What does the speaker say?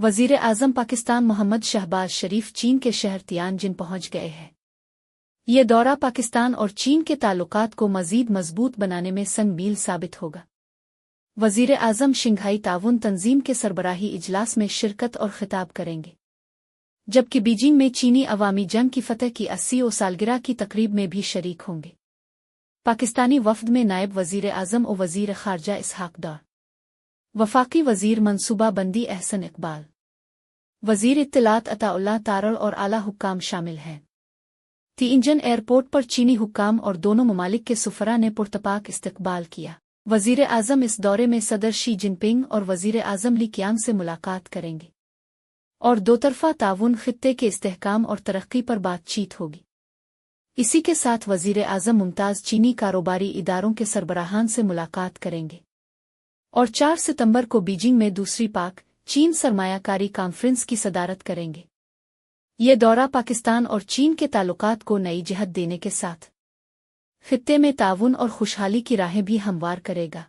وزیر اعظم پاکستان محمد شہباز شریف چین کے شہر تیانجن پہنچ گئے ہیں۔ یہ دورہ پاکستان اور چین کے تعلقات کو مزید مضبوط بنانے میں سنگ میل ثابت ہوگا۔ وزیر اعظم شنگھائی تعاون تنظیم کے سربراہی اجلاس میں شرکت اور خطاب کریں گے، جبکہ بیجنگ میں چینی عوامی جنگ کی فتح کی 80 سالگرہ کی تقریب میں بھی شریک ہوں گے۔ پاکستانی وفد میں نائب وزیر اعظم و وزیر خارجہ اسحاق ڈار، وفاقی وزیر منصوبہ بندی احسن اقبال، وزیر اطلاعات عطا اللہ تارڑ اور اعلیٰ حکام شامل ہیں۔ تینجن ایئرپورٹ پر چینی حکام اور دونوں ممالک کے سفراء نے پرتپاک استقبال کیا۔ وزیر اعظم اس دورے میں صدر شی جن پنگ اور وزیر اعظم لی کیانگ سے ملاقات کریں گے اور دوطرفہ تعاون، خطے کے استحکام اور ترقی پر بات چیت ہوگی۔ اسی کے ساتھ وزیر اعظم ممتاز چینی کاروباری اداروں کے سربراہان سے ملاقات کریں گے اور 4 ستمبر کو بیجنگ میں دوسری پاک چین سرمایہ کاری کانفرنس کی صدارت کریں گے۔ یہ دورہ پاکستان اور چین کے تعلقات کو نئی جہت دینے کے ساتھ خطے میں تعاون اور خوشحالی کی راہیں بھی ہموار کرے گا۔